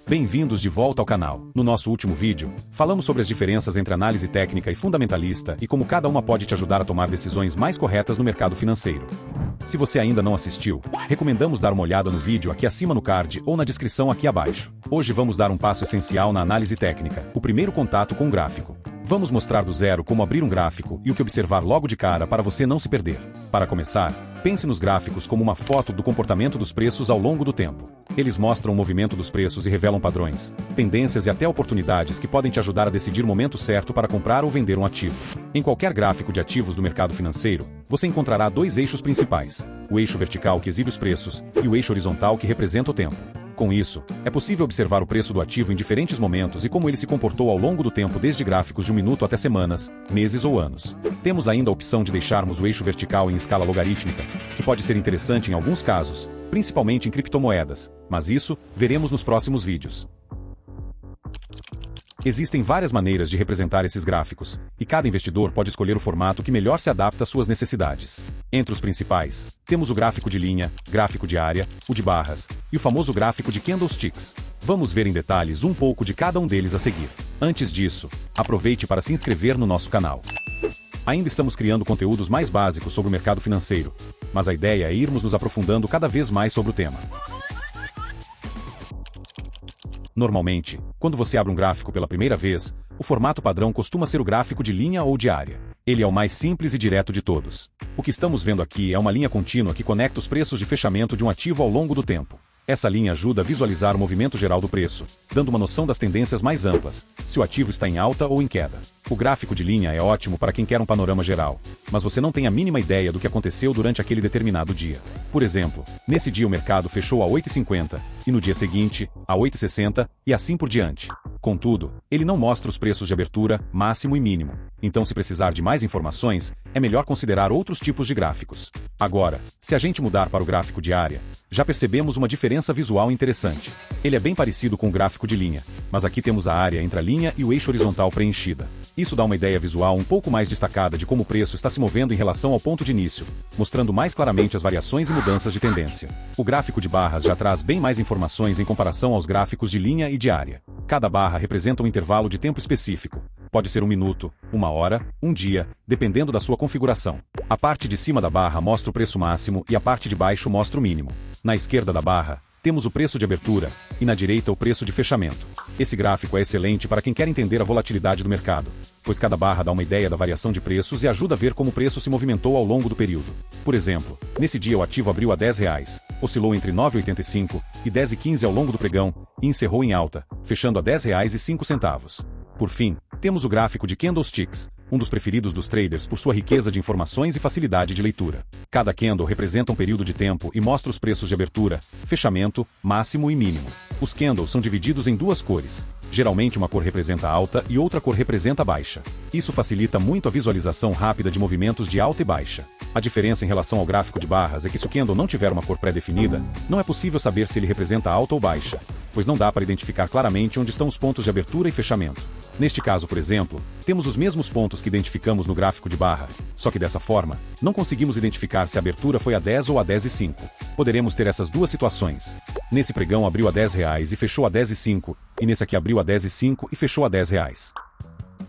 Bem-vindos de volta ao canal. No nosso último vídeo, falamos sobre as diferenças entre análise técnica e fundamentalista e como cada uma pode te ajudar a tomar decisões mais corretas no mercado financeiro. Se você ainda não assistiu, recomendamos dar uma olhada no vídeo aqui acima no card ou na descrição aqui abaixo. Hoje vamos dar um passo essencial na análise técnica, o primeiro contato com o gráfico. Vamos mostrar do zero como abrir um gráfico e o que observar logo de cara para você não se perder. Para começar, pense nos gráficos como uma foto do comportamento dos preços ao longo do tempo. Eles mostram o movimento dos preços e revelam padrões, tendências e até oportunidades que podem te ajudar a decidir o momento certo para comprar ou vender um ativo. Em qualquer gráfico de ativos do mercado financeiro, você encontrará dois eixos principais: o eixo vertical que exibe os preços e o eixo horizontal que representa o tempo. Com isso, é possível observar o preço do ativo em diferentes momentos e como ele se comportou ao longo do tempo, desde gráficos de um minuto até semanas, meses ou anos. Temos ainda a opção de deixarmos o eixo vertical em escala logarítmica, que pode ser interessante em alguns casos, principalmente em criptomoedas, mas isso veremos nos próximos vídeos. Existem várias maneiras de representar esses gráficos, e cada investidor pode escolher o formato que melhor se adapta às suas necessidades. Entre os principais, temos o gráfico de linha, gráfico diária, o de barras, e o famoso gráfico de candlesticks. Vamos ver em detalhes um pouco de cada um deles a seguir. Antes disso, aproveite para se inscrever no nosso canal. Ainda estamos criando conteúdos mais básicos sobre o mercado financeiro, mas a ideia é irmos nos aprofundando cada vez mais sobre o tema. Normalmente, quando você abre um gráfico pela primeira vez, o formato padrão costuma ser o gráfico de linha ou diária. Ele é o mais simples e direto de todos. O que estamos vendo aqui é uma linha contínua que conecta os preços de fechamento de um ativo ao longo do tempo. Essa linha ajuda a visualizar o movimento geral do preço, dando uma noção das tendências mais amplas, se o ativo está em alta ou em queda. O gráfico de linha é ótimo para quem quer um panorama geral, mas você não tem a mínima ideia do que aconteceu durante aquele determinado dia. Por exemplo, nesse dia o mercado fechou a 8,50, e no dia seguinte, a 8,60, e assim por diante. Contudo, ele não mostra os preços de abertura, máximo e mínimo. Então, se precisar de mais informações, é melhor considerar outros tipos de gráficos. Agora, se a gente mudar para o gráfico diária, já percebemos uma diferença visual interessante. Ele é bem parecido com o gráfico de linha, mas aqui temos a área entre a linha e o eixo horizontal preenchida. Isso dá uma ideia visual um pouco mais destacada de como o preço está se movendo em relação ao ponto de início, mostrando mais claramente as variações e mudanças de tendência. O gráfico de barras já traz bem mais informações em comparação aos gráficos de linha e diária. Cada barra representa um intervalo de tempo específico. Pode ser um minuto, uma hora, um dia, dependendo da sua configuração. A parte de cima da barra mostra o preço máximo e a parte de baixo mostra o mínimo. Na esquerda da barra, temos o preço de abertura, e na direita o preço de fechamento. Esse gráfico é excelente para quem quer entender a volatilidade do mercado, pois cada barra dá uma ideia da variação de preços e ajuda a ver como o preço se movimentou ao longo do período. Por exemplo, nesse dia o ativo abriu a R$10, oscilou entre 9,85 e 10,15 ao longo do pregão, e encerrou em alta, fechando a R$10,05. Por fim, temos o gráfico de candlesticks, um dos preferidos dos traders por sua riqueza de informações e facilidade de leitura. Cada candle representa um período de tempo e mostra os preços de abertura, fechamento, máximo e mínimo. Os candles são divididos em duas cores. Geralmente uma cor representa alta e outra cor representa baixa. Isso facilita muito a visualização rápida de movimentos de alta e baixa. A diferença em relação ao gráfico de barras é que se o candle não tiver uma cor pré-definida, não é possível saber se ele representa alta ou baixa, pois não dá para identificar claramente onde estão os pontos de abertura e fechamento. Neste caso, por exemplo, temos os mesmos pontos que identificamos no gráfico de barra, só que dessa forma, não conseguimos identificar se a abertura foi a 10 ou a 10,05. Poderemos ter essas duas situações. Nesse pregão abriu a R$10 e fechou a 10,05, e nesse aqui abriu a 10,05 e fechou a R$10.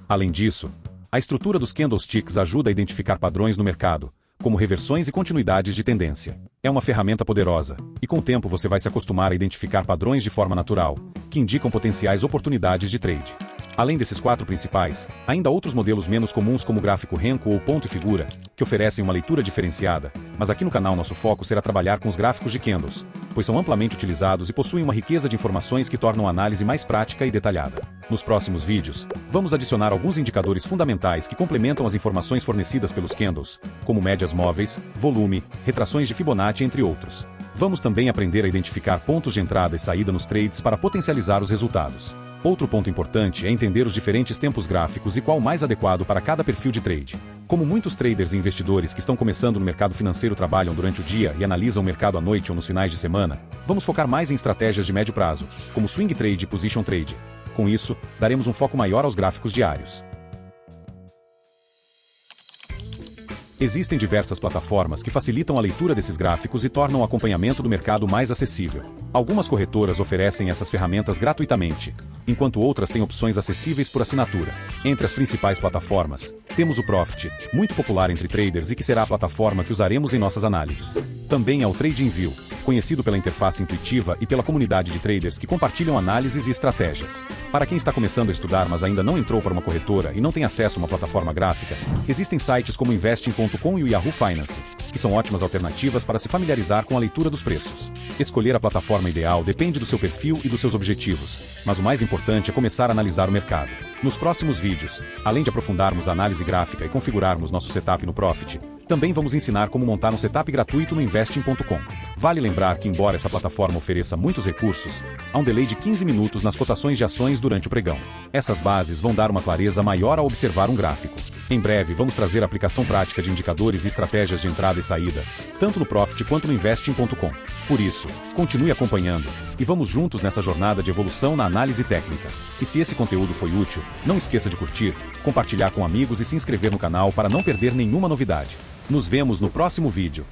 Além disso, a estrutura dos candlesticks ajuda a identificar padrões no mercado, como reversões e continuidades de tendência. É uma ferramenta poderosa, e com o tempo você vai se acostumar a identificar padrões de forma natural, que indicam potenciais oportunidades de trade. Além desses quatro principais, ainda há outros modelos menos comuns como o gráfico Renko ou ponto e figura, que oferecem uma leitura diferenciada, mas aqui no canal nosso foco será trabalhar com os gráficos de candles, pois são amplamente utilizados e possuem uma riqueza de informações que tornam a análise mais prática e detalhada. Nos próximos vídeos, vamos adicionar alguns indicadores fundamentais que complementam as informações fornecidas pelos candles, como médias móveis, volume, retrações de Fibonacci, entre outros. Vamos também aprender a identificar pontos de entrada e saída nos trades para potencializar os resultados. Outro ponto importante é entender os diferentes tempos gráficos e qual o mais adequado para cada perfil de trade. Como muitos traders e investidores que estão começando no mercado financeiro trabalham durante o dia e analisam o mercado à noite ou nos finais de semana, vamos focar mais em estratégias de médio prazo, como swing trade e position trade. Com isso, daremos um foco maior aos gráficos diários. Existem diversas plataformas que facilitam a leitura desses gráficos e tornam o acompanhamento do mercado mais acessível. Algumas corretoras oferecem essas ferramentas gratuitamente, enquanto outras têm opções acessíveis por assinatura. Entre as principais plataformas, temos o Profit, muito popular entre traders e que será a plataforma que usaremos em nossas análises. Também há o TradingView, conhecido pela interface intuitiva e pela comunidade de traders que compartilham análises e estratégias. Para quem está começando a estudar mas ainda não entrou para uma corretora e não tem acesso a uma plataforma gráfica, existem sites como Investing.com e o Yahoo Finance, que são ótimas alternativas para se familiarizar com a leitura dos preços. Escolher a plataforma ideal depende do seu perfil e dos seus objetivos, mas o mais importante é começar a analisar o mercado. Nos próximos vídeos, além de aprofundarmos a análise gráfica e configurarmos nosso setup no Profit, também vamos ensinar como montar um setup gratuito no Investing.com. Vale lembrar que, embora essa plataforma ofereça muitos recursos, há um delay de 15 minutos nas cotações de ações durante o pregão. Essas bases vão dar uma clareza maior ao observar um gráfico. Em breve, vamos trazer a aplicação prática de indicadores e estratégias de entrada e saída, tanto no Profit quanto no Investing.com. Por isso, continue acompanhando e vamos juntos nessa jornada de evolução na análise técnica. E se esse conteúdo foi útil, não esqueça de curtir, compartilhar com amigos e se inscrever no canal para não perder nenhuma novidade. Nos vemos no próximo vídeo.